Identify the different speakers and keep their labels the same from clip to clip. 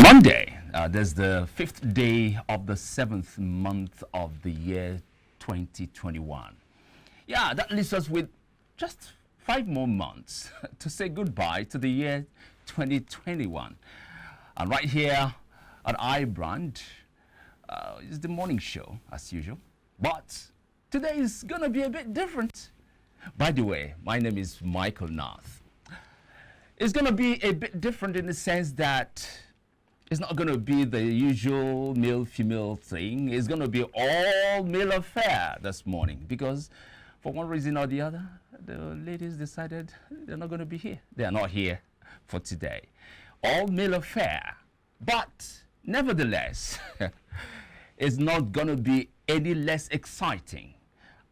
Speaker 1: Monday, there's the 5th day of the 7th month of the year 2021. Yeah, that leaves us with just 5 more months to say goodbye to the year 2021. And right here at iBrand is the morning show as usual. But today is going to be a bit different. By the way, my name is Michael Nath. It's going to be a bit different in the sense that it's not going to be the usual male-female thing. It's going to be all male affair this morning because for one reason or the other, the ladies decided they're not going to be here. They are not here for today. All male affair. But nevertheless, it's not going to be any less exciting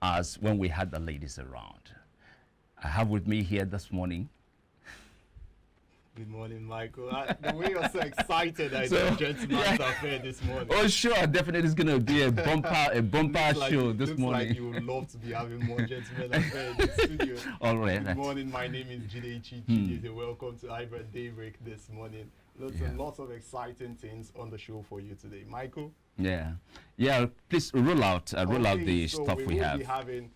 Speaker 1: as when we had the ladies around. I have with me here this morning.
Speaker 2: Good morning, Michael. The way you're so excited that it's a gentleman's affair this morning.
Speaker 1: Oh, sure, definitely it's going to be a bumper show this morning.
Speaker 2: Like you would love to be having more gentlemen affair in the studio.
Speaker 1: All right.
Speaker 2: Good morning, my name is Jidechi. Welcome to iBrand Daybreak this morning. Lots of exciting things on the show for you today, Michael.
Speaker 1: Yeah. Please roll out the stuff we have.
Speaker 2: We'll be having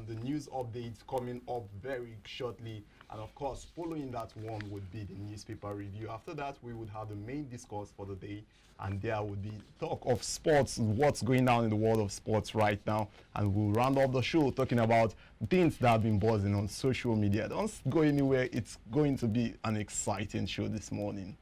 Speaker 2: the news updates coming up very shortly. And of course, following that one would be the newspaper review. After that, we would have the main discourse for the day. And there would be talk of sports, what's going on in the world of sports right now. And we'll round off the show talking about things that have been buzzing on social media. Don't go anywhere. It's going to be an exciting show this morning.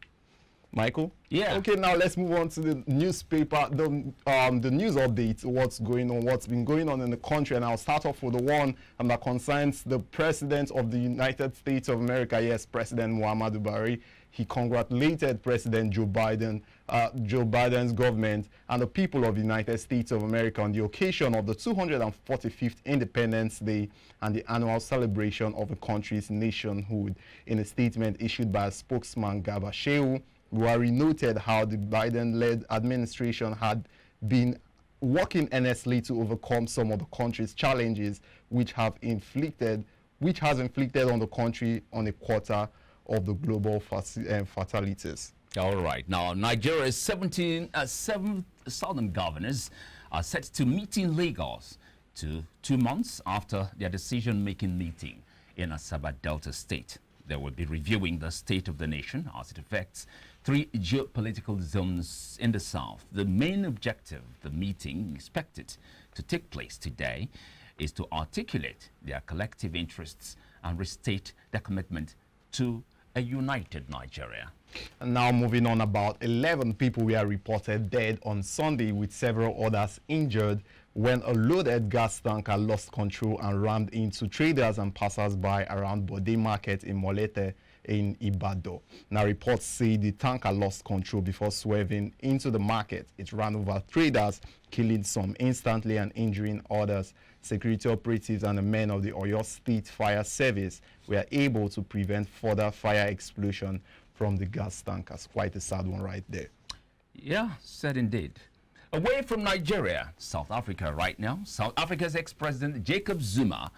Speaker 2: Michael?
Speaker 1: Yeah.
Speaker 2: Okay, now let's move on to the newspaper, the news updates, what's going on, what's been going on in the country. And I'll start off with the one that concerns the President of the United States of America. Yes, President Muhammadu Buhari. He congratulated President Joe Biden's government and the people of the United States of America on the occasion of the 245th Independence Day and the annual celebration of the country's nationhood. In a statement issued by a spokesman, Garba Shehu, Buhari noted how the Biden-led administration had been working earnestly to overcome some of the country's challenges, which has inflicted on the country on a quarter of the global fatalities.
Speaker 1: All right. Now, Nigeria's 7 southern governors are set to meet in Lagos 2 months after their decision-making meeting in Asaba Delta State. They will be reviewing the state of the nation as it affects 3 geopolitical zones in the south. The main objective of the meeting, expected to take place today, is to articulate their collective interests and restate their commitment to a united Nigeria.
Speaker 2: And now moving on, about 11 people were reported dead on Sunday with several others injured when a loaded gas tanker lost control and rammed into traders and passers-by around Bode Market in Molete in Ibadan. Now reports say the tanker lost control before swerving into the market. It ran over traders, killing some instantly and injuring others. Security operatives and the men of the Oyo State Fire Service were able to prevent further fire explosion from the gas tankers. Quite a sad one right there.
Speaker 1: Yeah, sad indeed. Away from Nigeria, South Africa right now, South Africa's ex-president Jacob Zuma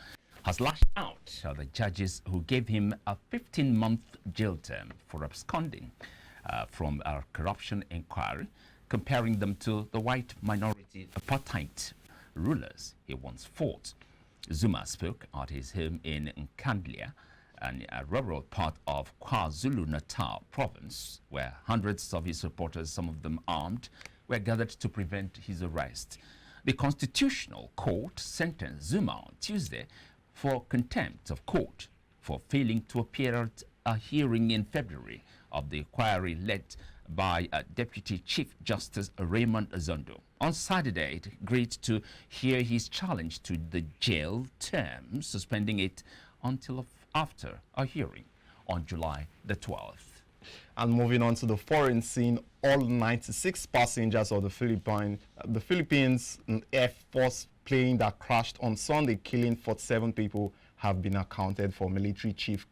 Speaker 1: has lashed out at the judges who gave him a 15-month jail term for absconding from a corruption inquiry, comparing them to the white minority apartheid rulers he once fought. Zuma spoke at his home in Nkandla, a rural part of KwaZulu-Natal province, where hundreds of his supporters, some of them armed, were gathered to prevent his arrest. The Constitutional Court sentenced Zuma on Tuesday for contempt of court for failing to appear at a hearing in February of the inquiry led by Deputy Chief Justice Raymond Zondo. On Saturday, it agreed to hear his challenge to the jail term, suspending it until after a hearing on July the 12th.
Speaker 2: And moving on to the foreign scene, all 96 passengers of the Philippines Air Force plane that crashed on Sunday, killing 47 people, have been accounted for. Military Chief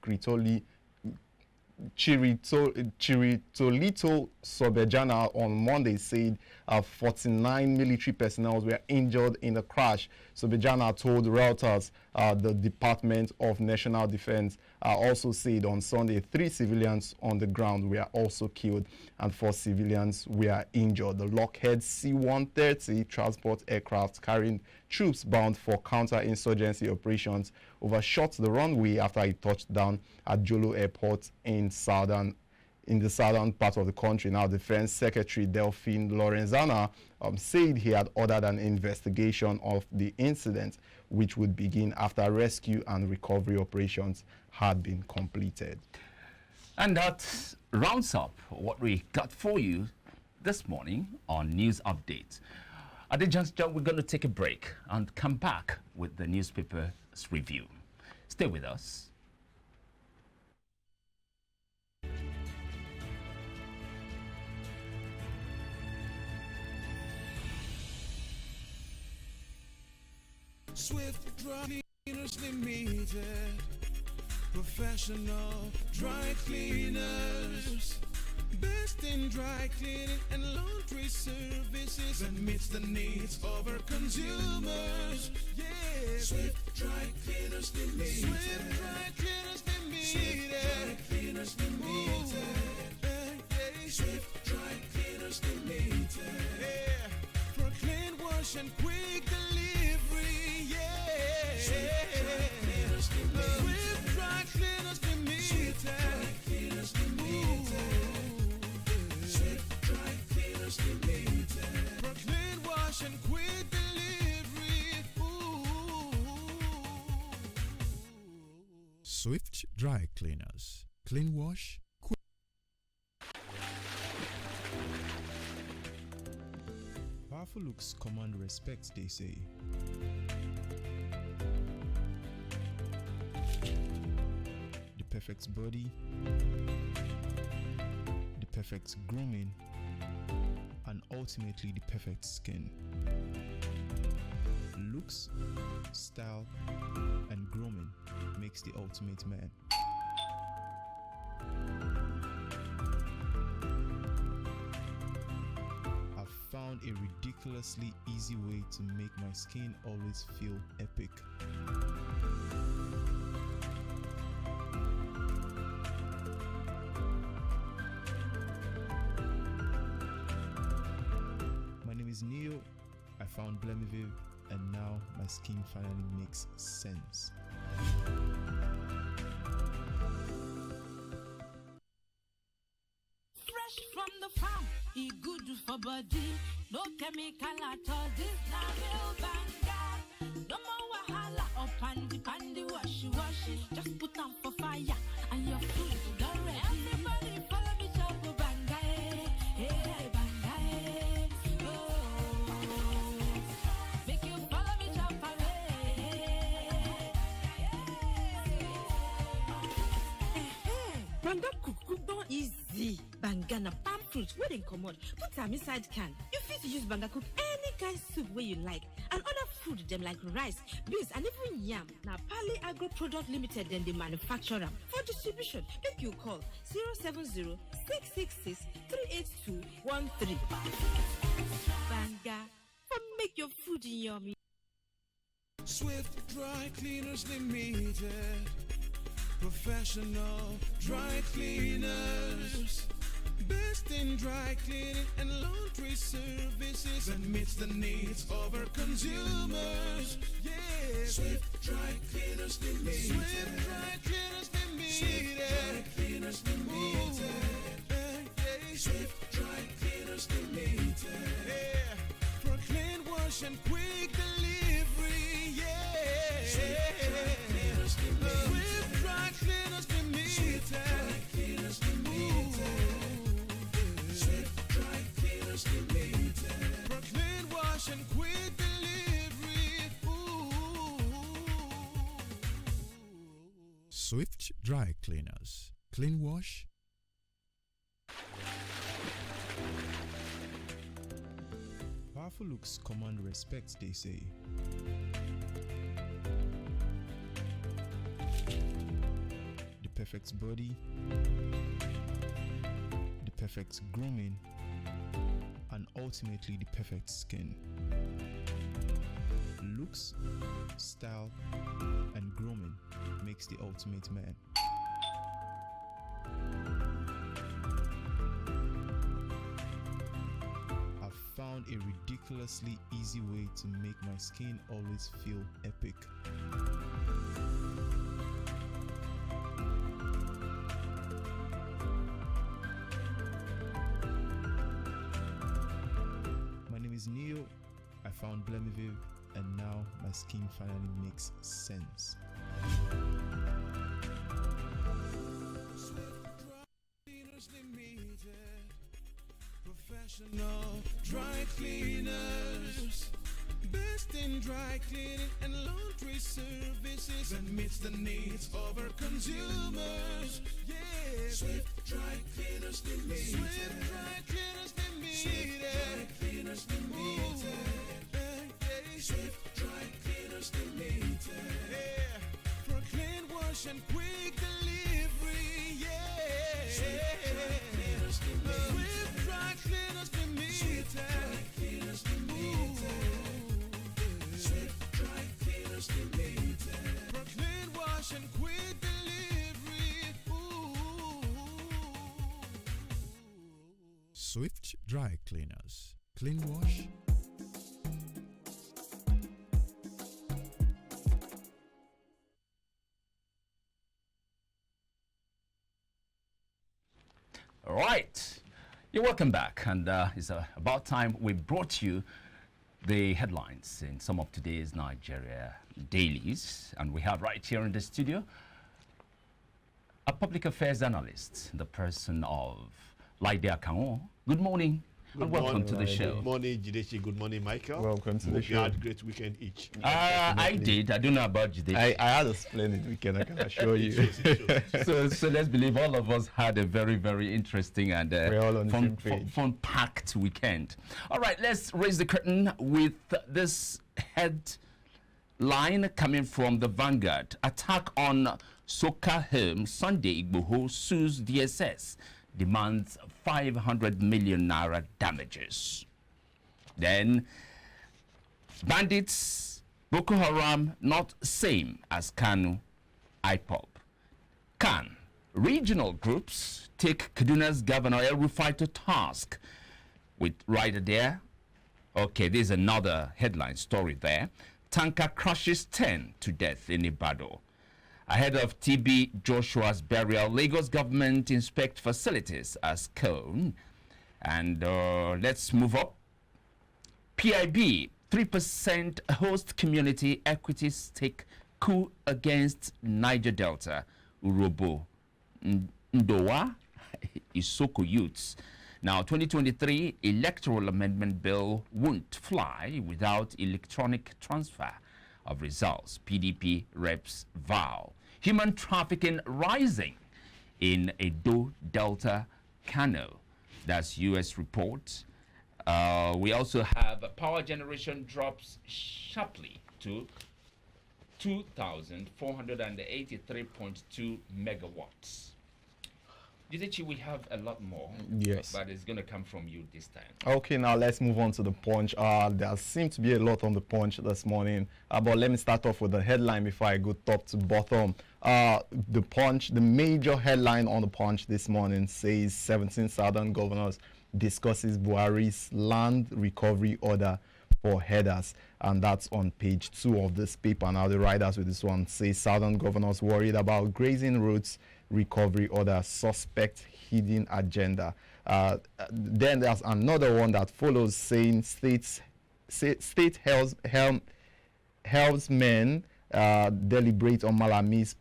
Speaker 2: Chiritolito Sobejana on Monday said 49 military personnel were injured in the crash. Sobejana told Reuters the Department of National Defense also said on Sunday 3 civilians on the ground were also killed and 4 civilians were injured. The Lockheed C-130 transport aircraft carrying troops bound for counter-insurgency operations overshot the runway after it touched down at Jolo Airport in the southern part of the country. Now, Defense Secretary Delphine Lorenzana said he had ordered an investigation of the incident, which would begin after rescue and recovery operations had been completed.
Speaker 1: And that rounds up what we got for you this morning on News Update. At the juncture, we're going to take a break and come back with the newspaper's review. Stay with us.
Speaker 3: Swift Dry Cleaners Limited, professional dry cleaners, best in dry cleaning and laundry services, and meets the needs of our consumers. Yeah, Swift Dry Cleaners Limited. Swift Dry Cleaners Limited. Swift Dry Cleaners Limited. Swift Dry Cleaners Limited. Yeah, for clean wash and quick delivery. Swift Dry Cleaners Limited. Swift Dry Cleaners Limited. Swift Dry Cleaners Limited. For clean wash and quick delivery.
Speaker 4: Swift Dry Cleaners. Clean wash, quick. Powerful looks command respect, they say. The perfect body, the perfect grooming, and ultimately the perfect skin. Looks, style, and grooming makes the ultimate man. I've found a ridiculously easy way to make my skin always feel epic. My name is Neo. I found Blemiviv, and now my skin finally makes sense.
Speaker 5: Fresh from the farm, he good for body. No chemical at all. This na real banga. No more wahala or pandy wash. Just put on for fire and your food is done ready. Everybody follow me, chop banga, hey banga, oh. Make you follow me, chop banga cook don easy. Banga na palm fruit wey dem comot, put am inside can. You fit use banga cook any kind soup wey you like, and other food dem like rice, beans, and even yam. Na Pali Agro Product Limited dem dey manufacture am. For distribution, make you call 070 666 38213. Banga, for make your food yummy.
Speaker 3: Swift Dry Cleaners Limited, professional dry cleaners, best in dry cleaning and laundry services, and meets the needs of our consumers. Yeah, Swift Dry Cleaners Limited. Swift Dry Cleaners Limited. Swift Dry Cleaners Limited. Swift Dry Cleaners Limited. Yeah, for clean wash and quick delivery. Yeah, Swift Dry Cleaners Limited. Swift Dry Cleaners Limited. Swift Dry Cleaners Limited. Swift Dry Cleaners Limited. For clean wash and quick delivery.
Speaker 4: Swift Dry Cleaners. Clean wash. Powerful looks command respect, they say. The perfect body, the perfect grooming, and ultimately the perfect skin. Looks, style, and grooming makes the ultimate man. found a ridiculously easy way to make my skin always feel epic. My name is Neo. I found Blemiviv, and now my skin finally makes sense.
Speaker 3: Professional dry cleaners, best in dry cleaning and laundry services that meets the needs of our consumers. Yeah, Swift Dry Cleaners Limited. Swift Dry Cleaners Limited. Swift Dry Cleaners Limited. Swift Dry Cleaners Limited. Yeah, for clean wash and quick delivery. Yeah, Swift Dry Cleaners Limited. Swift Dry Cleaners Limited. Swift Dry Cleaners Limited. Swift Dry Cleaners Limited. For clean wash and quick delivery.
Speaker 6: Swift Dry Cleaners. Clean wash.
Speaker 1: All right, you're welcome back, and it's about time we brought you the headlines in some of today's Nigeria dailies, and we have right here in the studio a public affairs analyst, the person of Laide Akanwo. Good morning. And welcome to the show.
Speaker 7: Good morning, Jidechi. Good morning, Michael.
Speaker 2: Welcome to the
Speaker 7: Hope
Speaker 2: show.
Speaker 7: you had a great weekend each.
Speaker 1: I did. I don't know about you.
Speaker 2: I had a splendid weekend, I can assure you.
Speaker 1: So let's believe all of us had a very, very interesting and
Speaker 2: We're all on the same page.
Speaker 1: fun-packed weekend. All right, let's raise the curtain with this headline coming from the Vanguard. Attack on Soka home. Sunday Igboho sues DSS. Demands 500 million naira damages. Then, bandits, Boko Haram, not same as Kanu, IPOB. Can regional groups take Kaduna's governor El Rufai to task? With right there. Okay, there's another headline story there. Tanker crushes 10 to death in Ibadan. Ahead of TB Joshua's burial, Lagos government inspect facilities as cone. And let's move up. PIB, 3% host community equity stake coup against Niger Delta. Urobo Ndowa, Isoko youths. Now, 2023 electoral amendment bill won't fly without electronic transfer of results. PDP reps vow. Human trafficking rising in Edo Delta, Kano. That's U.S. report. We also have power generation drops sharply to 2,483.2 megawatts. Didechi, we have a lot more.
Speaker 2: Yes.
Speaker 1: But it's going to come from you this time.
Speaker 2: Okay, now let's move on to the Punch. There seems to be a lot on the Punch this morning, but let me start off with the headline before I go top to bottom. The Punch, the major headline on the Punch this morning says 17 Southern governors discusses Buhari's land recovery order for headers, and that's on page 2 of this paper. Now the writers with this one say Southern governors worried about grazing routes recovery order, suspect hidden agenda. Then there's another one that follows saying state helmsmen deliberate on Malami's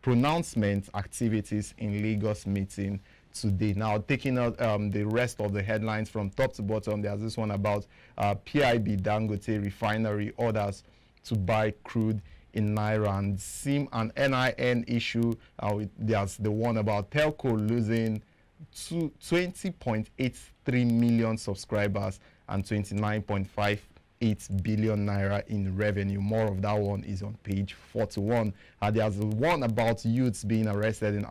Speaker 2: pronouncement activities in Lagos meeting today. Now, taking out the rest of the headlines from top to bottom, there's this one about PIB Dangote refinery orders to buy crude in Naira and SIM and NIN issue. There's the one about Telco losing 20.83 million subscribers and 29.58 billion naira in revenue. More of that one is on page 41. There's one about youths being arrested in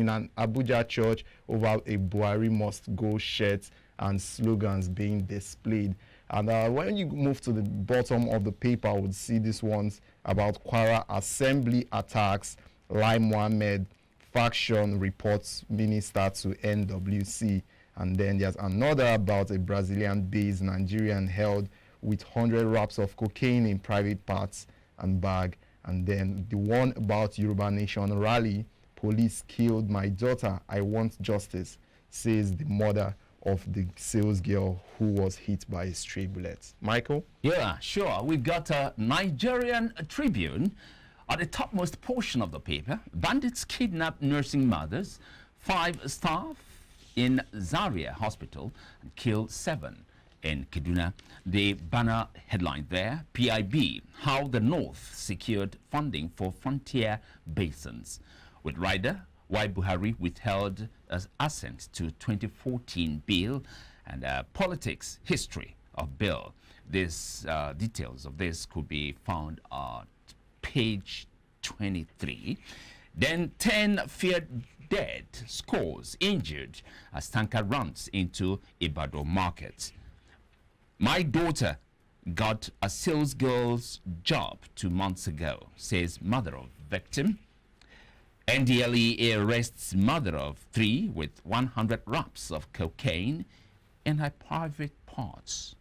Speaker 2: an Abuja church over a Buhari must go shirt and slogans being displayed. And when you move to the bottom of the paper, I would see these ones about Kwara assembly attacks, Lai Mohammed faction reports minister to NWC. And then there's another about a Brazilian-based Nigerian held with 100 wraps of cocaine in private parts and bag. And then the one about Yoruba Nation rally, police killed my daughter, I want justice, says the mother of the sales girl who was hit by a stray bullet. Michael?
Speaker 1: Yeah, sure. We've got a Nigerian Tribune at the topmost portion of the paper. Bandits kidnap nursing mothers, 5 staff in Zaria Hospital, and kill 7 in Kaduna. The banner headline there, PIB, how the North secured funding for frontier basins. With rider, why Buhari withheld as assent to 2014 bill, and politics history of bill. This details of this could be found at page 23. Then 10 feared dead, scores injured as tanker runs into Ibadan market. My daughter got a sales girl's job 2 months ago, says mother of victim. NDLEA arrests mother of 3 with 100 wraps of cocaine in her private parts.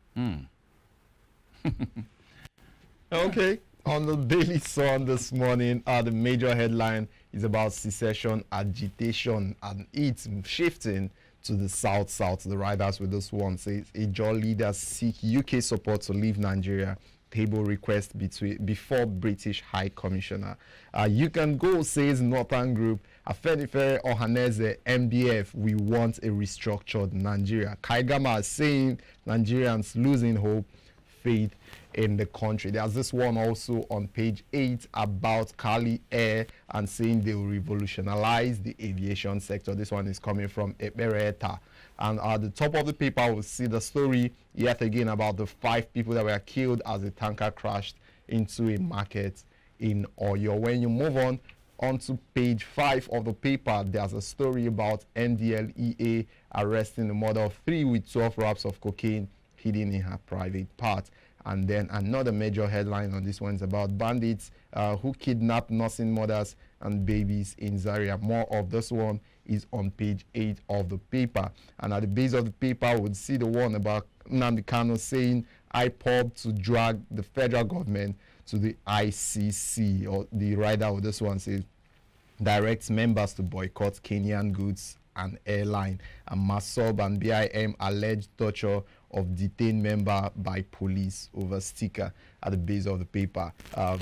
Speaker 2: Okay. On the Daily Sun this morning, the major headline is about secession agitation, and it's shifting to the south. The riders with this one says Ijaw leaders seek UK support to leave Nigeria. Table request before British High Commissioner. You can go, says Northern Group. Afenifere Ohaneze, MDF, we want a restructured Nigeria. Kaigama is saying Nigerians losing hope, faith in the country. There's this one also on page 8 about Kali Air and saying they will revolutionize the aviation sector. This one is coming from Ebereta. And at the top of the paper, we'll see the story yet again about the 5 people that were killed as the tanker crashed into a market in Oyo. When you move on to page 5 of the paper, there's a story about NDLEA arresting the mother of 3 with 12 wraps of cocaine hidden in her private part. And then another major headline on this one is about bandits who kidnap nursing mothers and babies in Zaria. More of this one is on page 8 of the paper. And at the base of the paper, we'll see the one about Nnamdi Kanu saying IPOB to drag the federal government to the ICC. Or the writer of this one says directs members to boycott Kenyan goods and airline. And Masob and BIM alleged torture of detained member by police over sticker at the base of the paper.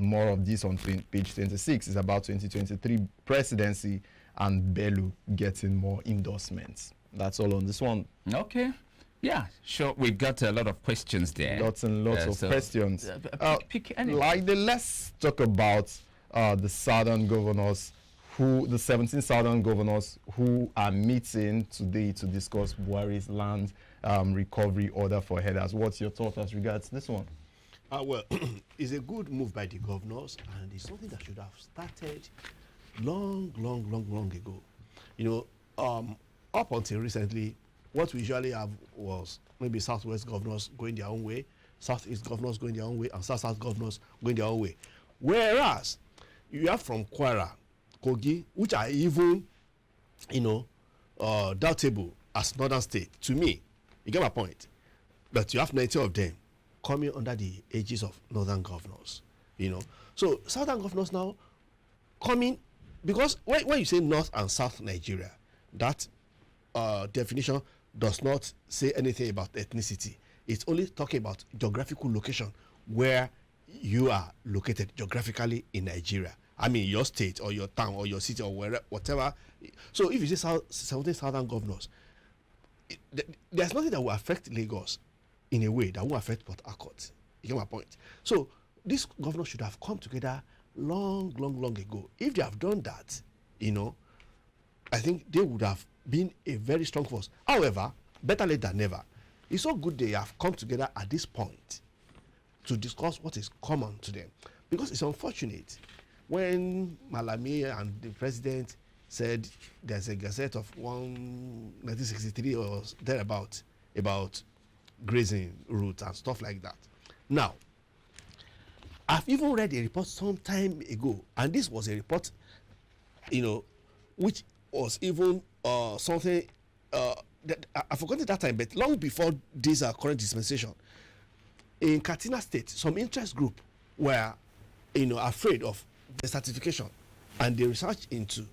Speaker 2: More of this on page 26 is about 2023 presidency and Bello getting more endorsements. That's all on this one.
Speaker 1: Okay. Yeah, sure. We've got a lot of questions there.
Speaker 2: Lots and lots of questions.
Speaker 1: Pick any.
Speaker 2: Let's talk about the southern governors, the 17 southern governors who are meeting today to discuss Buhari's land recovery order for headers. What's your thought as regards this one?
Speaker 7: Well, it's a good move by the governors, and it's something that should have started long ago. You know, up until recently, what we usually have was maybe Southwest governors going their own way, Southeast governors going their own way, and South governors going their own way. Whereas you have from Kwara, Kogi, which are even, you know, doubtable as northern state. To me, you get my point. But you have 90 of them coming under the aegis of northern governors. You know, so southern governors now coming, because when you say North and South Nigeria, that definition does not say anything about ethnicity. It's only talking about geographical location, where you are located geographically in Nigeria. I mean, your state or your town or your city or whatever. So if you say 17 southern governors, there's nothing that will affect Lagos in a way that won't affect Port Harcourt. You get my point? So these governors should have come together long ago. If they have done that, you know, I think they would have been a very strong force. However, better late than never. It's so good they have come together at this point to discuss what is common to them. Because it's unfortunate when Malami and the president said there's a gazette of 1963 or thereabout about grazing routes and stuff like that. Now, I've even read a report some time ago, and this was a report, you know, which was even something I've forgotten that time, but long before this current dispensation, in Katsina State, some interest group were, afraid of desertification, and they researched into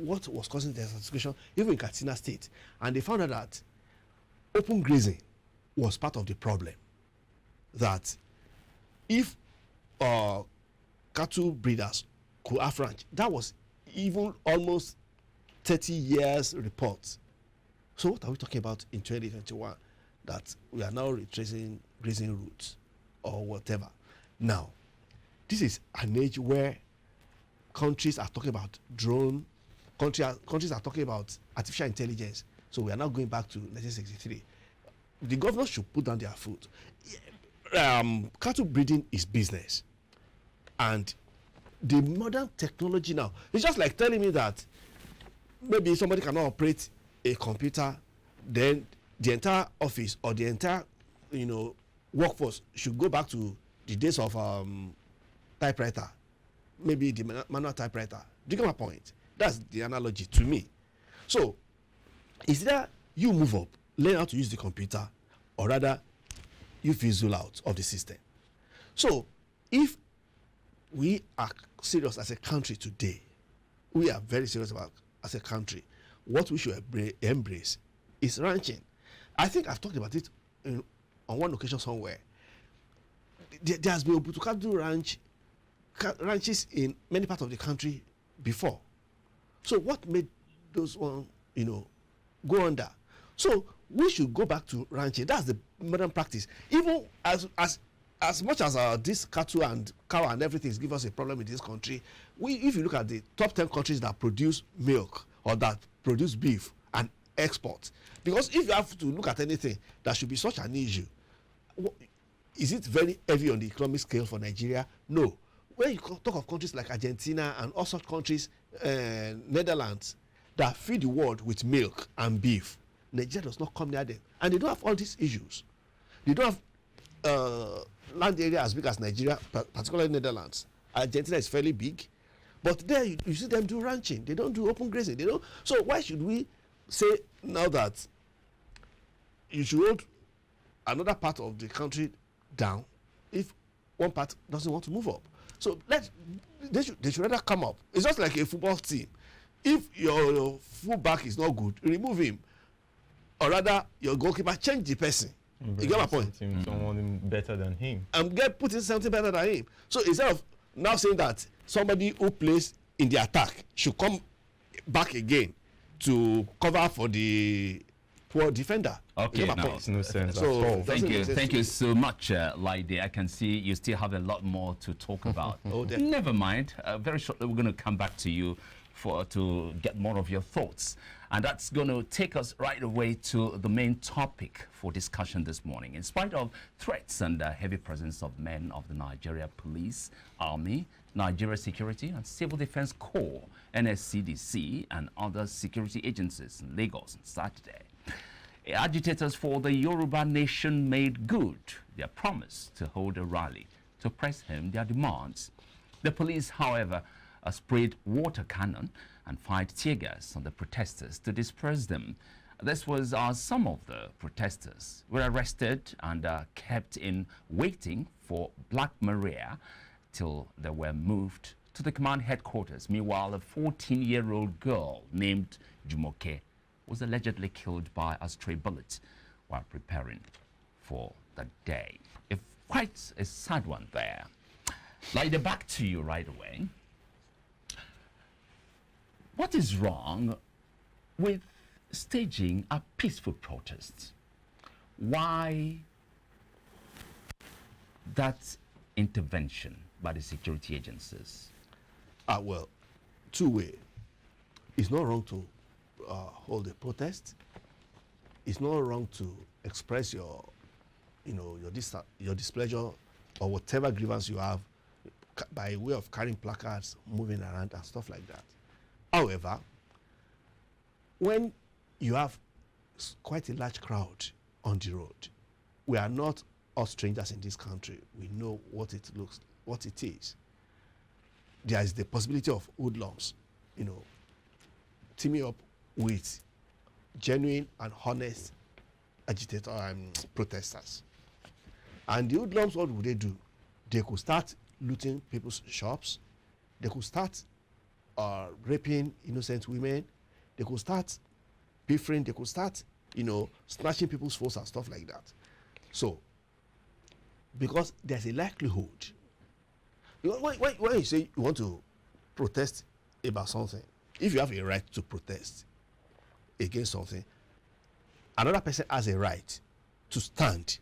Speaker 7: what was causing desertification, even in Katsina State, and they found out that open grazing was part of the problem. That if cattle breeders could have ranch, that was even almost 30 years report. So what are we talking about in 2021? That we are now retracing grazing routes or whatever. Now, this is an age where countries are talking about drone, countries are talking about artificial intelligence. So we are now going back to 1963. The governors should put down their foot. Cattle breeding is business, and the modern technology now, it's just like telling me that maybe somebody cannot operate a computer, then the entire office or the entire workforce should go back to the days of typewriter, maybe the manual typewriter. Do you get my point? That's the analogy to me. So is that you move up, learn how to use the computer, or rather you fizzle out of the system. So if we are serious as a country today, we are very serious about as a country, what we should embrace is ranching. I think I've talked about it on one occasion somewhere. There has been Obutukadu ranches in many parts of the country before. So what made those one, go under? So we should go back to ranching. That's the modern practice. Even as much as this cattle and cow and everything give us a problem in this country, if you look at the top 10 countries that produce milk or that produce beef and export, because if you have to look at anything that should be such an issue, is it very heavy on the economic scale for Nigeria? No. When you talk of countries like Argentina and all such countries, Netherlands, that feed the world with milk and beef, Nigeria does not come near them, and they don't have all these issues. They don't have land area as big as Nigeria, particularly Netherlands. Argentina is fairly big, but there you see them do ranching. They don't do open grazing. They don't. So why should we say now that you should hold another part of the country down if one part doesn't want to move up? So they should rather come up. It's just like a football team. If your fullback is not good, remove him, or rather your goalkeeper, change the person. You get my point?
Speaker 8: Someone better than him.
Speaker 7: And put in something better than him. So instead of now saying that somebody who plays in the attack should come back again to cover for the poor defender.
Speaker 1: Okay, now,
Speaker 8: Makes no sense at
Speaker 7: So
Speaker 8: all.
Speaker 1: thank you so much, Laide. I can see you still have a lot more to talk about. Never mind. Very shortly, we're going to come back to you to get more of your thoughts. And that's going to take us right away to the main topic for discussion this morning. In spite of threats and heavy presence of men of the Nigeria Police, Army, Nigeria Security and Civil Defense Corps, NSCDC, and other security agencies in Lagos on Saturday, agitators for the Yoruba nation made good their promise to hold a rally to press home their demands. The police, however, sprayed water cannon and fired tear gas on the protesters to disperse them. This was some of the protesters were arrested and kept in waiting for Black Maria till they were moved to the command headquarters. Meanwhile, a 14-year-old girl named Jumoke was allegedly killed by a stray bullet while preparing for the day. Quite a sad one there. Laida, back to you right away. What is wrong with staging a peaceful protest? Why that intervention by the security agencies?
Speaker 7: Well, two-way. It's not wrong to hold a protest. It's not wrong to express your displeasure or whatever grievance you have by way of carrying placards, moving around and stuff like that. However, when you have quite a large crowd on the road, we are not all strangers in this country. We know what it is. There is the possibility of hoodlums, teaming up with genuine and honest protesters. And the hoodlums, what would they do? They could start looting people's shops. They could start raping innocent women. They could start pilfering. They could start, snatching people's phones and stuff like that. So, because there's a likelihood, when you say you want to protest about something, if you have a right to protest against something, another person has a right to stand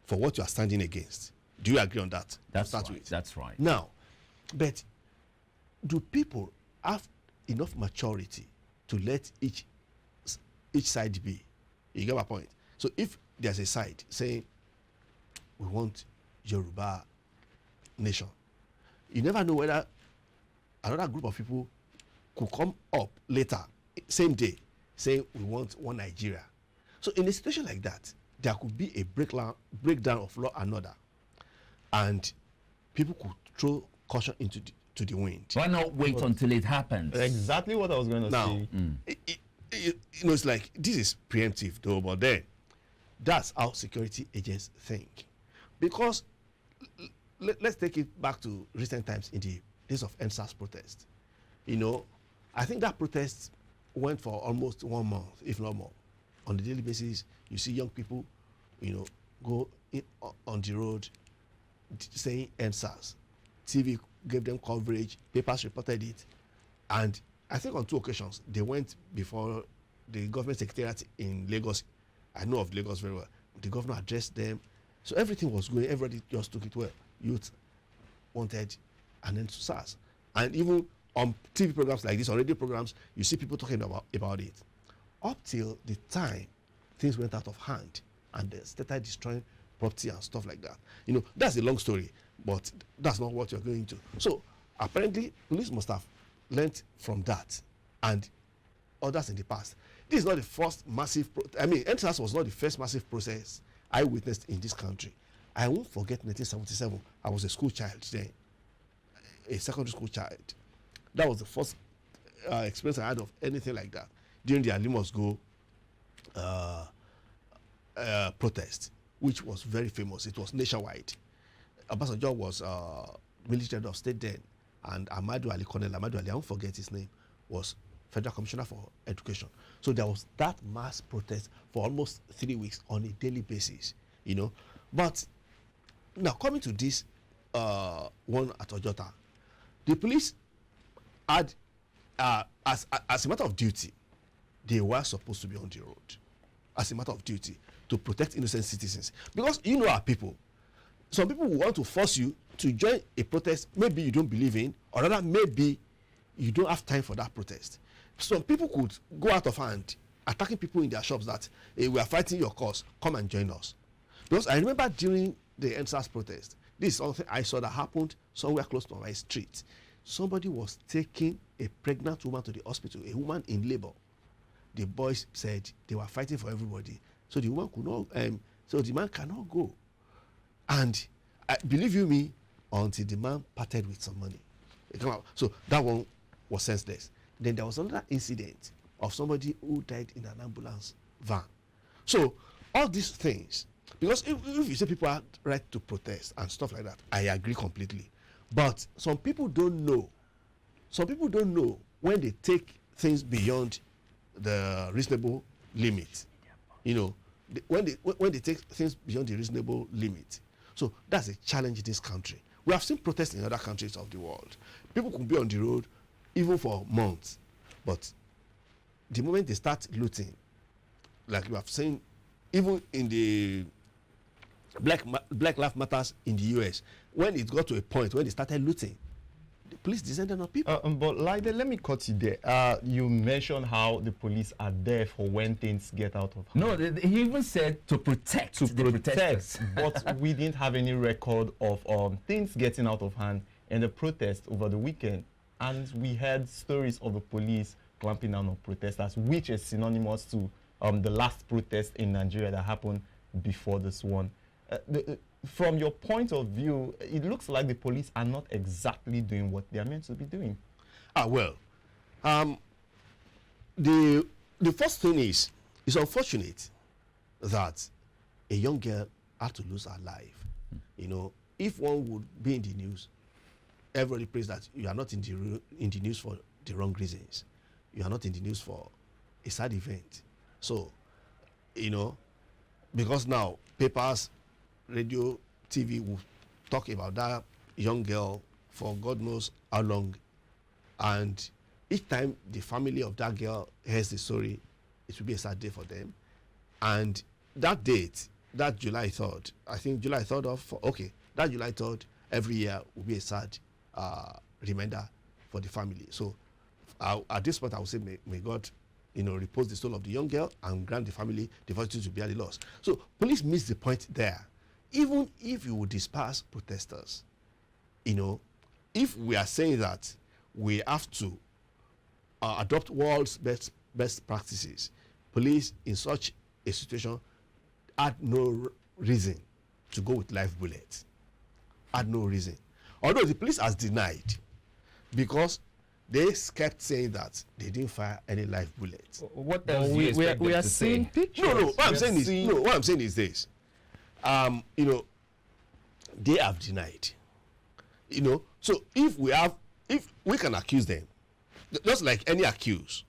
Speaker 7: for what you are standing against. Do you agree on that?
Speaker 1: That's right. That's right.
Speaker 7: Now, but do people have enough maturity to let each side be? You get my point? So if there's a side saying we want Yoruba nation, you never know whether another group of people could come up later, same day, saying we want one Nigeria. So in a situation like that, there could be a breakdown of law and order, and people could throw caution into the wind.
Speaker 1: Why not wait until it happens?
Speaker 8: Exactly what I was going to say.
Speaker 7: It's like, this is preemptive though, but then that's how security agents think. Because let's take it back to recent times in the days of NSAS protest. I think that protest went for almost 1 month, if not more. On a daily basis, you see young people, go on the road saying NSAS. TV gave them coverage, papers reported it, and I think on 2 occasions they went before the government secretariat in Lagos. I know of Lagos very well. The governor addressed them, so everything was going. Everybody just took it well. Youth wanted an end to SARS, and even on TV programs like this, on radio programs, you see people talking about it. Up till the time things went out of hand and they started destroying property and stuff like that. That's a long story, but that's not what you're going to. So apparently, police must have learned from that and others in the past. This is not the first massive. NSAS was not the first massive process I witnessed in this country. I won't forget 1977. I was a school child then, a secondary school child. That was the first experience I had of anything like that during the Ali Must Go protest, which was very famous. It was nationwide. Obasanjo was military head of state then, and Colonel Amadu Ali, I won't forget his name, was Federal Commissioner for Education. So there was that mass protest for almost 3 weeks on a daily basis, But now coming to this one at Ojota, the police had, as a matter of duty, they were supposed to be on the road, as a matter of duty, to protect innocent citizens. Because our people, some people will want to force you to join a protest maybe you don't believe in, or rather maybe you don't have time for that protest. Some people could go out of hand, attacking people in their shops that, hey, we are fighting your cause, come and join us. Because I remember during the NSAS protest, this is something I saw that happened somewhere close to my street. Somebody was taking a pregnant woman to the hospital, a woman in labor. The boys said they were fighting for everybody, so the woman could not, so the man cannot go. And believe you me, until the man parted with some money. So that one was senseless. Then there was another incident of somebody who died in an ambulance van. So all these things, because if you say people have right to protest and stuff like that, I agree completely. But some people don't know. Some people don't know when they take things beyond the reasonable limit. When they take things beyond the reasonable limit. So that's a challenge in this country. We have seen protests in other countries of the world. People can be on the road even for months, but the moment they start looting, like you have seen, even in the Black Lives Matters in the US, when it got to a point when they started looting, the police descended on people.
Speaker 8: But let me cut you there. You mentioned how the police are there for when things get out of hand.
Speaker 1: No, he even said to protect the protesters.
Speaker 8: But we didn't have any record of things getting out of hand in the protest over the weekend. And we heard stories of the police clamping down on protesters, which is synonymous to the last protest in Nigeria that happened before this one. From your point of view, it looks like the police are not exactly doing what they are meant to be doing.
Speaker 7: The first thing is, it's unfortunate that a young girl had to lose her life. You know, if one would be in the news, everybody prays that you are not in the news for the wrong reasons. You are not in the news for a sad event. So, you know, because now papers, radio, TV will talk about that young girl for God knows how long. And each time the family of that girl hears the story, it will be a sad day for them. And that date, that July 3rd, I think July 3rd that July 3rd every year will be a sad reminder for the family. So at this point, I would say may God, repose the soul of the young girl and grant the family the fortitude to bear the loss. So police missed the point there. Even if you would disperse protesters, if we are saying that we have to adopt world's best practices, police in such a situation had no reason to go with live bullets. Had no reason. Although the police has denied, because they kept saying that they didn't fire any live bullets.
Speaker 1: What else do you expect
Speaker 8: we
Speaker 1: them
Speaker 8: are
Speaker 1: to
Speaker 8: seeing
Speaker 1: say?
Speaker 8: pictures.
Speaker 7: No, what I'm saying is this. They have denied. So if we can accuse them, just like any accuse,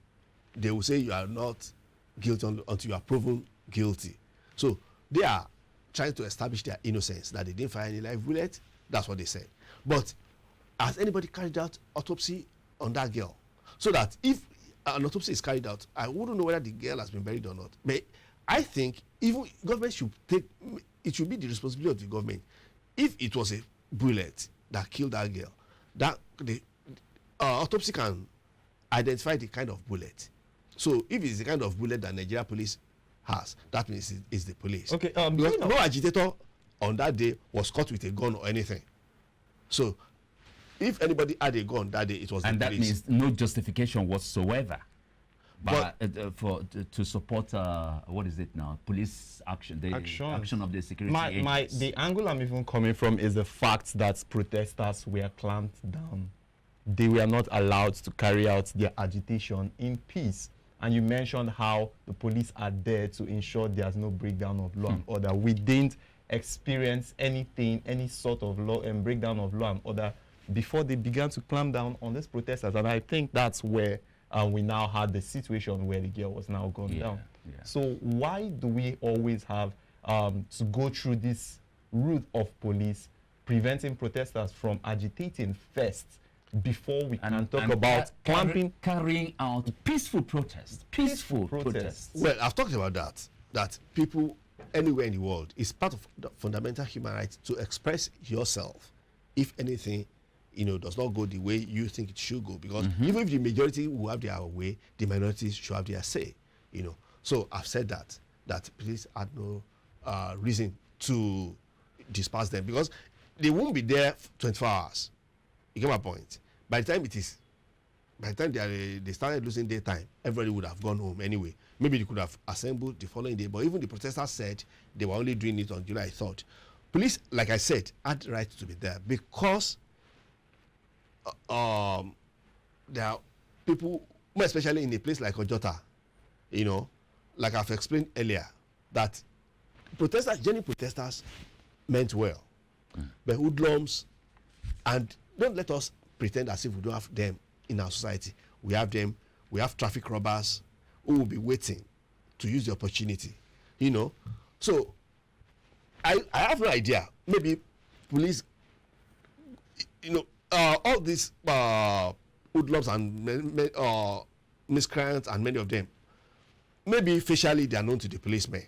Speaker 7: they will say you are not guilty until you are proven guilty. So they are trying to establish their innocence, that they didn't fire any live bullet. That's what they said. But has anybody carried out autopsy on that girl? So that if an autopsy is carried out, I wouldn't know whether the girl has been buried or not. But I think even government should it should be the responsibility of the government. If it was a bullet that killed that girl, that the autopsy can identify the kind of bullet. So if it's the kind of bullet that Nigeria police has, that means it's the police.
Speaker 8: Okay.
Speaker 7: Because no agitator on that day was caught with a gun or anything. So if anybody had a gun that day, it was
Speaker 1: and
Speaker 7: the
Speaker 1: that
Speaker 7: police.
Speaker 1: means no justification whatsoever to support what is it now? Police action, the action of the security agents.
Speaker 8: The angle I'm even coming from is the fact that protesters were clamped down. They were not allowed to carry out their agitation in peace. And you mentioned how the police are there to ensure there's no breakdown of law and order. We didn't experience anything, any sort of law and breakdown of law and order before they began to clamp down on these protesters. And I think that's where we now had the situation where the girl was now gone down. Yeah. So why do we always have to go through this route of police preventing protesters from agitating first before we can talk about
Speaker 1: carrying out peaceful protests? Peaceful protests.
Speaker 7: Well, I've talked about that people anywhere in the world, is part of the fundamental human right to express yourself. If anything, does not go the way you think it should go, because even if the majority will have their way, the minorities should have their say. So I've said that police had no reason to disperse them, because they won't be there 24 hours. You get my point? By the time they started losing daytime, everybody would have gone home anyway. Maybe they could have assembled the following day, but even the protesters said they were only doing it on July 3rd. Police, like I said, had the right to be there, because there are people, more especially in a place like Ojota, like I've explained earlier, that genuine protesters meant well. But hoodlums, and don't let us pretend as if we don't have them in our society. We have them. We have traffic robbers who will be waiting to use the opportunity. So I have no idea. Maybe police, all these hoodlums and miscreants, and many of them, maybe facially they are known to the policemen.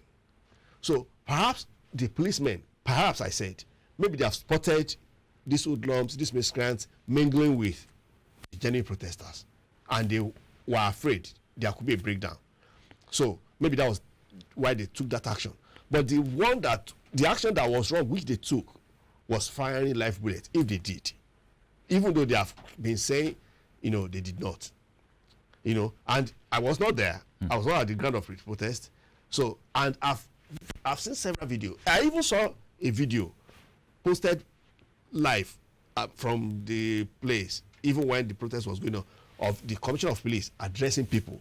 Speaker 7: So perhaps the policemen, I said, maybe they have spotted these hoodlums, these miscreants mingling with the genuine protesters, and they were afraid there could be a breakdown. So maybe that was why they took that action. But the action that was wrong, which they took, was firing live bullets, if they did. Even though they have been saying, they did not. And I was not there. I was not at the ground of protest. So, and I've seen several videos. I even saw a video posted live from the place, even when the protest was going on, of the commissioner of police addressing people,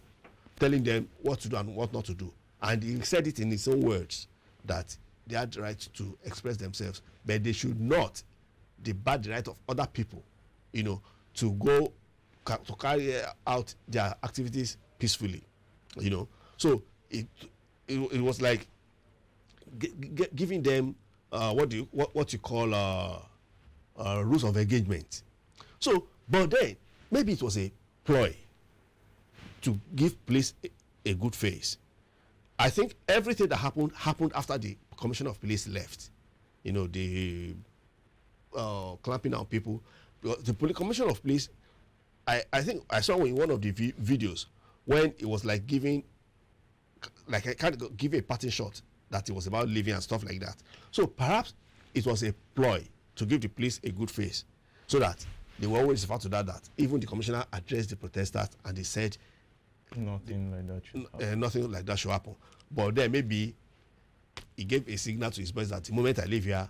Speaker 7: telling them what to do and what not to do. And he said it in his own words that they had the right to express themselves, but they should not debate the right of other people, you know, to go to carry out their activities peacefully, you know. So it was like giving them what you call rules of engagement. So, but then maybe it was a ploy to give police a good face. I think everything that happened after the commissioner of police left. You know, the clamping down people. The commissioner of police, I think I saw in one of the videos when it was like giving, like I can't give a parting shot that it was about leaving and stuff like that. So perhaps it was a ploy to give the police a good face, so that they were always referred to that even the commissioner addressed the protesters and they said
Speaker 8: nothing like that should happen.
Speaker 7: Nothing like that should happen. But then maybe he gave a signal to his boys that the moment I leave here,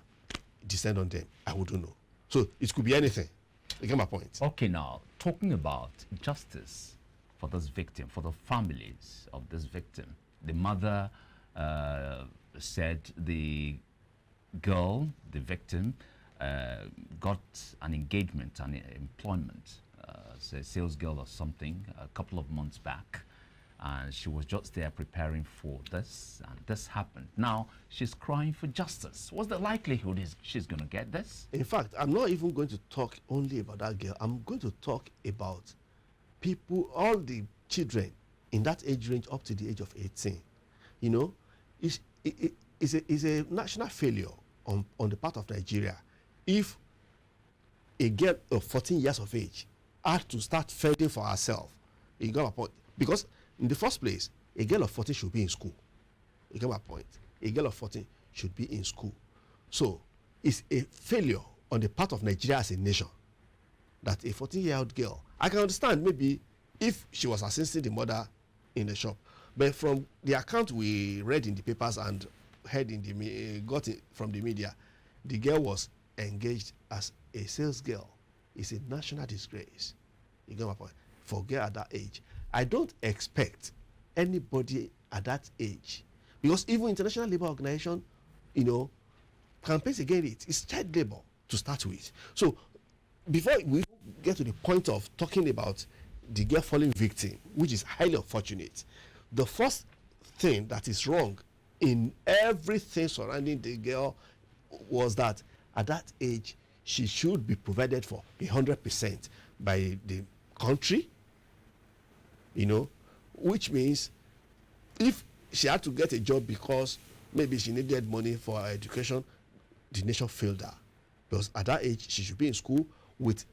Speaker 7: descend on them. I wouldn't know. So it could be anything. You get my point?
Speaker 1: Okay, now talking about justice for this victim, for the families of this victim. The mother said the girl, the victim, got an engagement, an employment, say sales girl or something, a couple of months back, and she was just there preparing for this, and this happened. Now she's crying for justice. What's the likelihood she's going to get this?
Speaker 7: In fact, I'm not even going to talk only about that girl. I'm going to talk about people, all the children in that age range up to the age of 18. You know, it's a national failure on the part of Nigeria if a girl of 14 years of age had to start fending for herself. You got my point? Because in the first place, a girl of 14 should be in school. You get my point? A girl of 14 should be in school. So it's a failure on the part of Nigeria as a nation that a 14-year-old girl, I can understand maybe if she was assisting the mother in the shop, but from the account we read in the papers and heard in the got it from the media, the girl was engaged as a sales girl. It's a national disgrace. You get my point? For a girl at that age, I don't expect anybody at that age, because even International Labour Organization, you know, campaigns against it. It's child labor to start with. So before we get to the point of talking about the girl falling victim, which is highly unfortunate, the first thing that is wrong in everything surrounding the girl was that at that age she should be provided for 100% by the country, you know, which means if she had to get a job because maybe she needed money for her education, the nation failed her, because at that age she should be in school with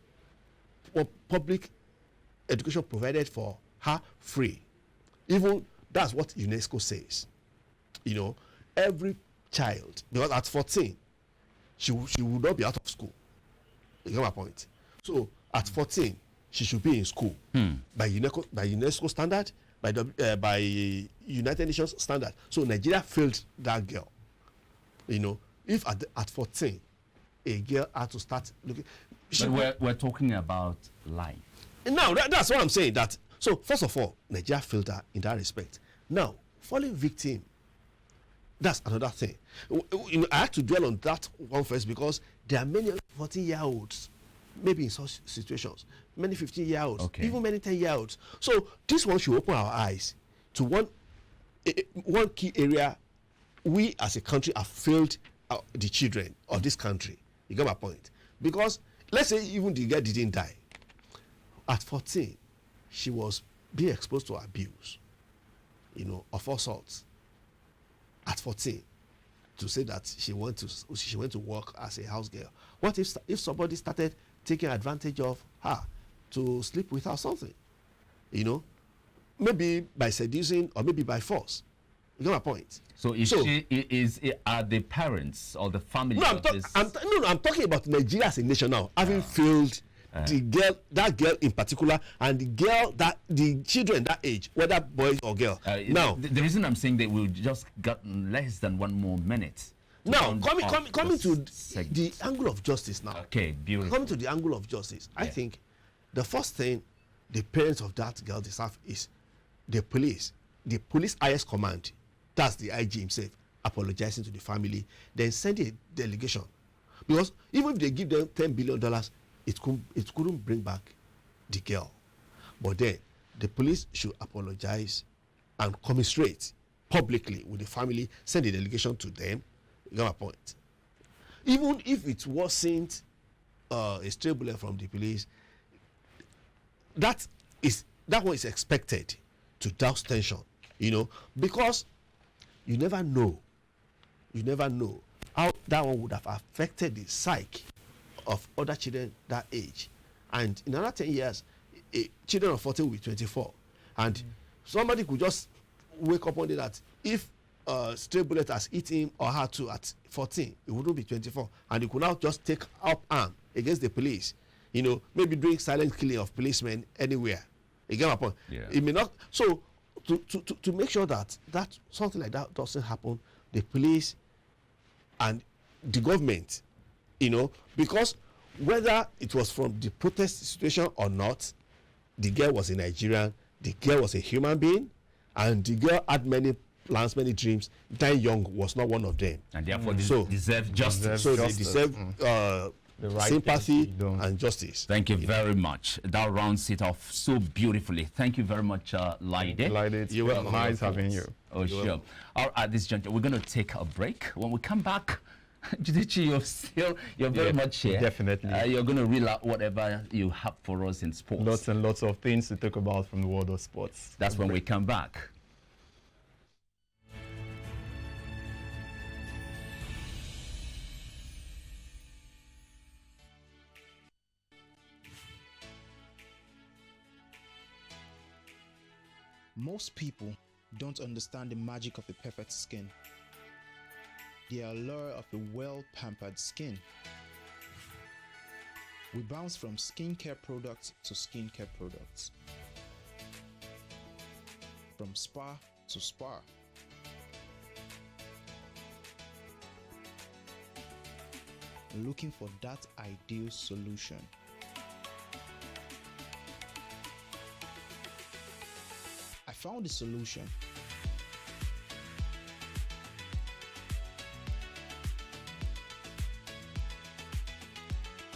Speaker 7: public education provided for her free. Even that's what UNESCO says. You know, every child, because at 14 she would not be out of school. You get my point? So at 14 she should be in school by UNESCO standard, by United Nations standard. So Nigeria failed that girl. You know, if at 14 a girl had to start looking.
Speaker 1: But we're talking about life.
Speaker 7: Now that's what I'm saying. That so first of all, Nigeria failed her in that respect. Now falling victim, that's another thing. You know, I have to dwell on that one first because there are many 14-year-olds, maybe in such situations, many 15-year-olds, even many 10-year-olds. So this one should open our eyes to one key area. We as a country have failed the children of this country. You get my point? Because let's say even the girl didn't die. At 14, she was being exposed to abuse, you know, of all sorts. At 14, to say that she went to work as a house girl. What if somebody started taking advantage of her to sleep with her or something? You know, maybe by seducing or maybe by force. You get my point?
Speaker 1: So are the parents or the family?
Speaker 7: No, I'm talking about Nigeria as a nation now, having failed that girl in particular, and the children that age, whether boys or girl. Now,
Speaker 1: the reason I'm saying that we've just got less than one more minute.
Speaker 7: Now, coming to the angle of justice now.
Speaker 1: Okay, beautiful.
Speaker 7: Coming to the angle of justice, I think the first thing the parents of that girl deserve is the police highest command That's the IG himself apologizing to the family, then send a delegation. Because even if they give them $10 billion, it couldn't bring back the girl. But then the police should apologize and commiserate publicly with the family, send a delegation to them. You got my point. Even if it wasn't a stray bullet from the police, that one is expected to douse tension, because you never know how that one would have affected the psyche of other children that age. And in another 10 years, children of 14 will be 24. And somebody could just wake up one day that if a stray bullet has hit him or her too at 14, it wouldn't be 24. And he could now just take up arm against the police, maybe doing silent killing of policemen anywhere. You get my point?
Speaker 1: Yeah.
Speaker 7: It may not. So to make sure that something like that doesn't happen, the police and the government, because whether it was from the protest situation or not, the girl was a Nigerian, the girl was a human being, and the girl had many plans, many dreams. Dying young was not one of them.
Speaker 1: And therefore deserve justice.
Speaker 7: So they deserve
Speaker 8: The right
Speaker 7: sympathy
Speaker 8: thing to be done.
Speaker 7: and justice.
Speaker 1: Thank you very much. That rounds it off so beautifully. Thank you very much, Laide.
Speaker 8: Laide, it's
Speaker 7: You're welcome.
Speaker 8: nice having you.
Speaker 1: Oh, sure. All right, at this juncture, we're going to take a break. When we come back, Judici, you're very much here.
Speaker 8: Definitely.
Speaker 1: You're going to reel out whatever you have for us in sports.
Speaker 8: Lots and lots of things to talk about from the world of sports.
Speaker 1: That's when we come back.
Speaker 4: Most people don't understand the magic of the perfect skin, the allure of a well-pampered skin. We bounce from skincare products to skincare products, from spa to spa. Looking for that ideal solution. I found the solution.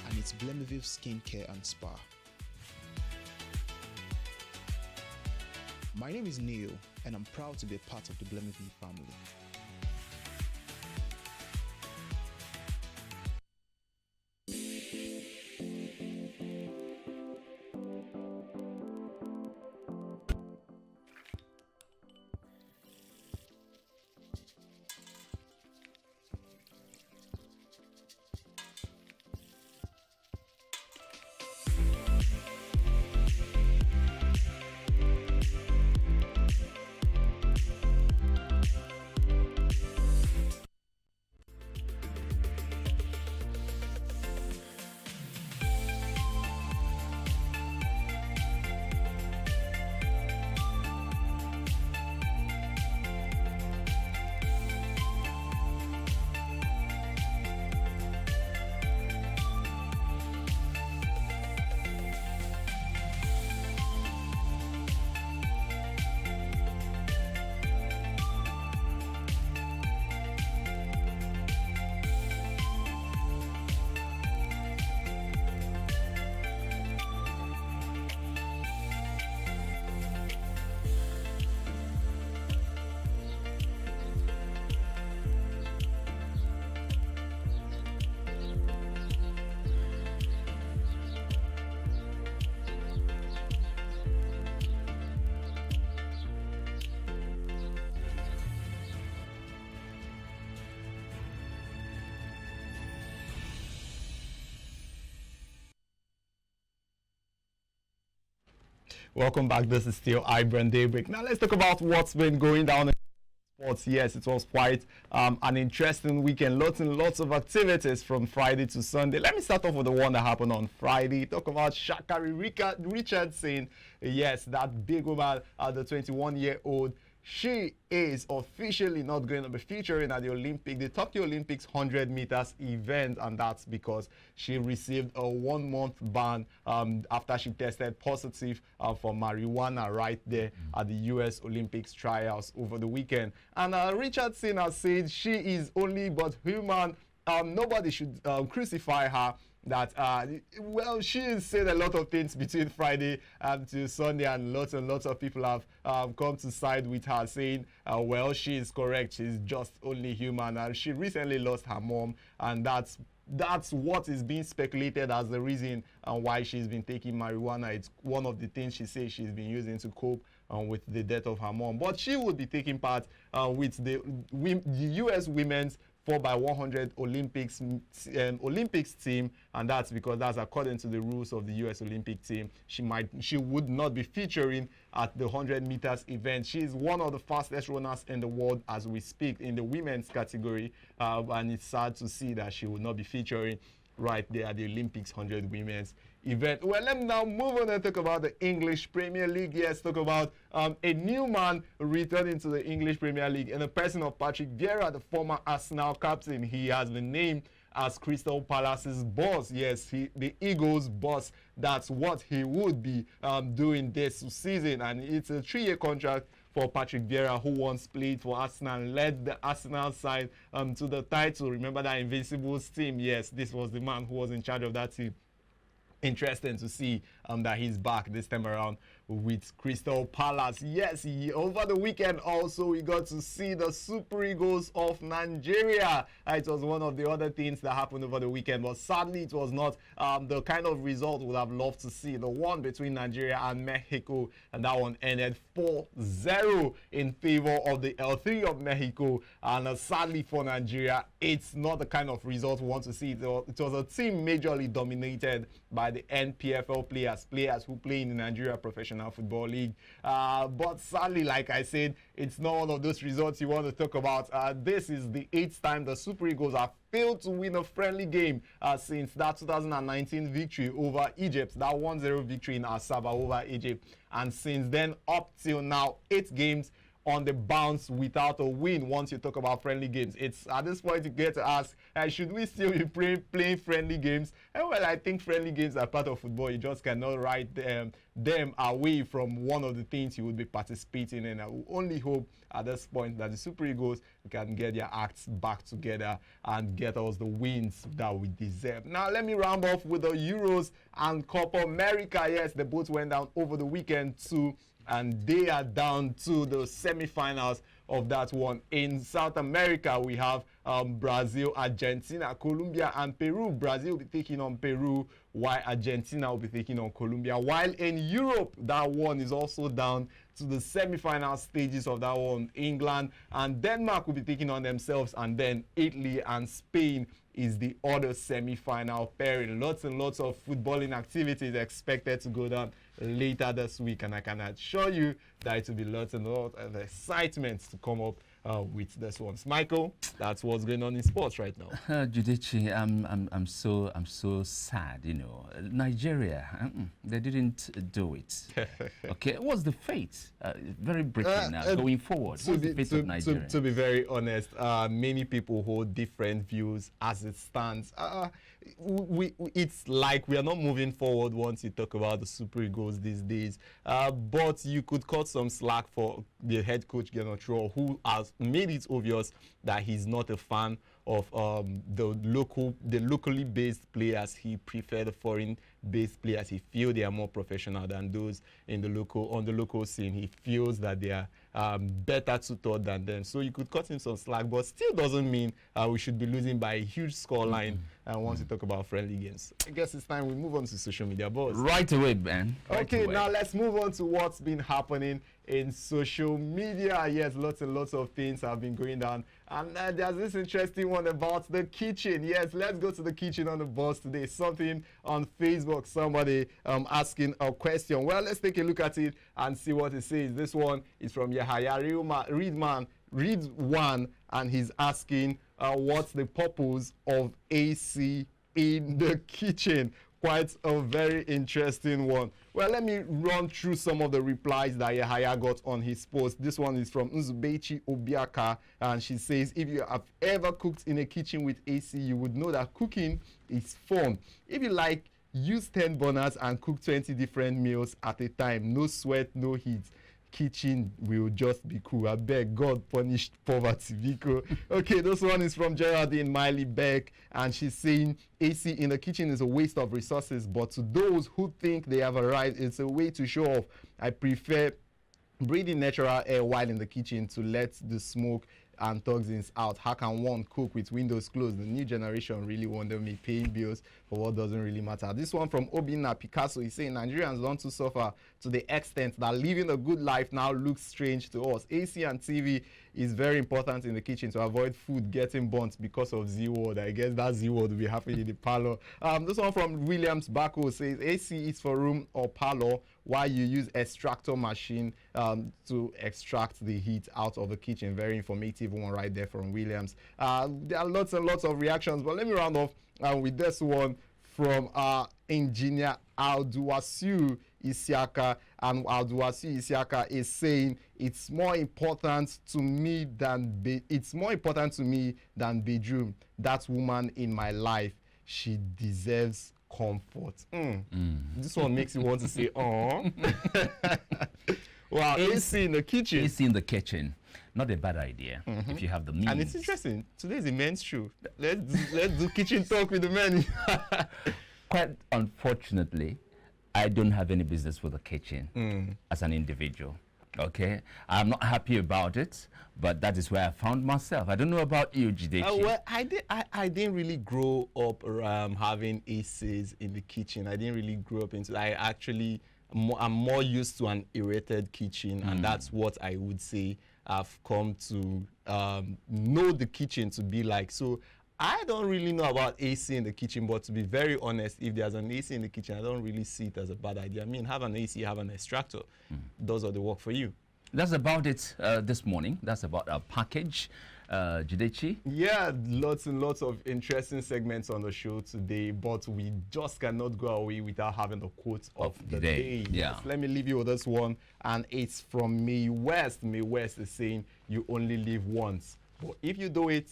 Speaker 4: And it's Blemiville Skincare and Spa. My name is Neil, and I'm proud to be a part of the Blemiville family.
Speaker 8: Welcome back. This is still iBrand Daybreak. Now let's talk about what's been going down in sports. Yes, it was quite an interesting weekend. Lots and lots of activities from Friday to Sunday. Let me start off with the one that happened on Friday. Talk about Sha'Carri Richardson. Yes, that big woman, the 21-year-old
Speaker 2: she is officially not going to be featuring at the Tokyo Olympics 100 meters event, and that's because she received a 1-month ban after she tested positive for marijuana right there at the U.S. Olympics trials over the weekend. And Richardson has said she is only but human. Nobody should crucify her. That well, she said a lot of things between Friday to Sunday, and lots of people have come to side with her, saying well, she is correct, she's just only human, and she recently lost her mom, and that's what is being speculated as the reason why she's been taking marijuana. It's one of the things she says she's been using to cope with the death of her mom. But she would be taking part with the U.S. women's 4x100 Olympics team, and that's because that's according to the rules of the U.S. Olympic team. She would not be featuring at the 100 meters event. She is one of the fastest runners in the world as we speak in the women's category, and it's sad to see that she would not be featuring right there at the Olympics 100 women's event. Well, let me now move on and talk about the English Premier League. Yes, talk about a new man returning to the English Premier League in the person of Patrick Vieira, the former Arsenal captain. He has been named as Crystal Palace's boss. Yes, the Eagles' boss. That's what he would be doing this season, and it's a 3-year contract for Patrick Vieira, who once played for Arsenal and led the Arsenal side to the title. Remember that Invincibles team? Yes, this was the man who was in charge of that team. Interesting to see that he's back this time around with Crystal Palace. Yes, over the weekend also we got to see the Super Eagles of Nigeria. It was one of the other things that happened over the weekend, but sadly it was not the kind of result we would have loved to see. The one between Nigeria and Mexico, and that one ended 4-0 in favor of the L3 of Mexico. And sadly for Nigeria, it's not the kind of result we want to see. It was a team majorly dominated by the NPFL players who play in the Nigeria Professional Football League. But sadly, like I said, it's not one of those results you want to talk about. This is the 8th time the Super Eagles have failed to win a friendly game since that 2019 victory over Egypt, that 1-0 victory in Asaba over Egypt. And since then, up till now, 8 games on the bounce without a win. Once you talk about friendly games, it's at this point you get to ask, should we still be playing friendly games? And well, I think friendly games are part of football. You just cannot write them away from one of the things you would be participating in. I will only hope at this point that the Super Eagles can get their acts back together and get us the wins that we deserve. Now let me round off with the Euros and Copa America. Yes, they both went down over the weekend too, and they are down to the semi-finals of that one. In South America, we have Brazil, Argentina, Colombia, and Peru. Brazil will be taking on Peru, while Argentina will be taking on Colombia. While in Europe, that one is also down to the semi-final stages of that one. England and Denmark will be taking on themselves, and then Italy and Spain is the other semi-final pairing. Lots and lots of footballing activities expected to go down later this week, and I can assure you that it will be lots and lots of excitement to come up with this one. Michael, that's what's going on in sports right now.
Speaker 1: Judici, I'm so sad. You know, Nigeria, they didn't do it. Okay, what's the fate? Very briefly now, going forward. What's the fate of Nigeria?
Speaker 2: To be very honest, many people hold different views as it stands. It's like we are not moving forward once you talk about the Super Eagles these days. But you could cut some slack for the head coach, Genotro, who has made it obvious that he's not a fan of the locally based players. He prefers the foreign based players. He feels they are more professional than those on the local scene. He feels that they are better tutored than them. So you could cut him some slack, but still doesn't mean we should be losing by a huge scoreline. Once you talk about friendly games, I guess it's time we move on to social media, boss.
Speaker 1: Right away, man.
Speaker 2: Okay, now let's move on to what's been happening in social media. Yes, lots and lots of things have been going down. And there's this interesting one about the kitchen. Yes, let's go to the kitchen on the bus today. Something on Facebook, somebody asking a question. Well, let's take a look at it and see what it says. This one is from Yahaya Read1, and he's asking what's the purpose of AC in the kitchen? Quite a very interesting one. Well, let me run through some of the replies that Yahaya got on his post. This one is from Nzubechi Obiaka, and she says, if you have ever cooked in a kitchen with AC, you would know that cooking is fun. If you like, use 10 burners and cook 20 different meals at a time. No sweat, no heat. Kitchen will just be cool. I beg God punished poverty, Vico. Okay, this one is from Geraldine Miley Beck, and she's saying AC in the kitchen is a waste of resources, but to those who think they have arrived, it's a way to show off. I prefer breathing natural air while in the kitchen to let the smoke and toxins out. How can one cook with windows closed? The new generation really wonder me paying bills for what doesn't really matter. This one from Obina Picasso is saying Nigerians want to suffer to the extent that living a good life now looks strange to us. AC and TV is very important in the kitchen to avoid food getting burnt because of Z-word. I guess that Z-word will be happening in the parlor. This one from Williams Bako says AC is for room or parlor while you use extractor machine to extract the heat out of the kitchen. Very informative one right there from Williams. There are lots and lots of reactions, but let me round off with this one from our engineer Alduasu Isiaka, and Alduasu Isiaka is saying it's more important to me than bedroom. That woman in my life, she deserves comfort. This one makes you want to say, oh. Wow, AC in the kitchen.
Speaker 1: AC in the kitchen. Not a bad idea if you have the means.
Speaker 2: And it's interesting. Today is a men's show. Let's do kitchen talk with the men.
Speaker 1: Quite unfortunately, I don't have any business with the kitchen as an individual. Okay, I'm not happy about it, but that is where I found myself. I don't know about you, Jidechi.
Speaker 8: Well, I didn't really grow up having ACs in the kitchen. I didn't really grow up into. I'm more used to an aerated kitchen, and that's what I would say I've come to know the kitchen to be like. So I don't really know about AC in the kitchen, but to be very honest, if there's an AC in the kitchen, I don't really see it as a bad idea. I mean, have an AC, have an extractor. Those are the work for you.
Speaker 1: That's about it this morning. That's about our package. Jidechi?
Speaker 2: Yeah, lots and lots of interesting segments on the show today, but we just cannot go away without having the quote of the day.
Speaker 1: Yeah.
Speaker 2: Yes, let me leave you with this one, and it's from May West. May West is saying, you only live once, but if you do it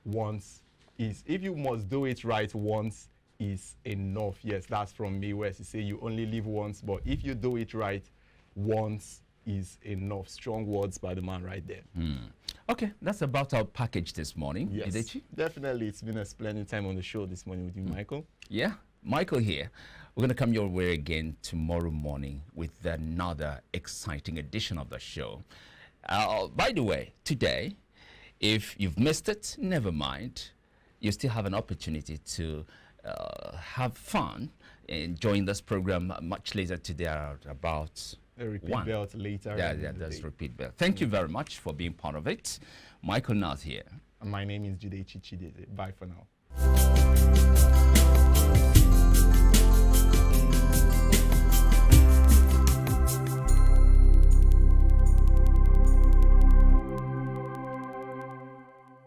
Speaker 2: once, if you must do it right once is enough. Yes, that's from May West. You say you only live once, but if you do it right once is enough. Strong words by the man right there.
Speaker 1: Okay, that's about our package this morning.
Speaker 2: Yes,
Speaker 1: Jidechi?
Speaker 2: definitely. It's been a splendid time on the show this morning with you, Michael.
Speaker 1: Yeah, Michael here. We're going to come your way again tomorrow morning with another exciting edition of the show. By the way, today, if you've missed it, never mind. You still have an opportunity to have fun enjoying this program much later today at about
Speaker 2: A repeat
Speaker 1: 1.
Speaker 2: belt later.
Speaker 1: Yeah, that's repeat belt. Thank you very much for being part of it. Michael Nath here.
Speaker 2: And my name is Jidechi Chideze. Bye for now.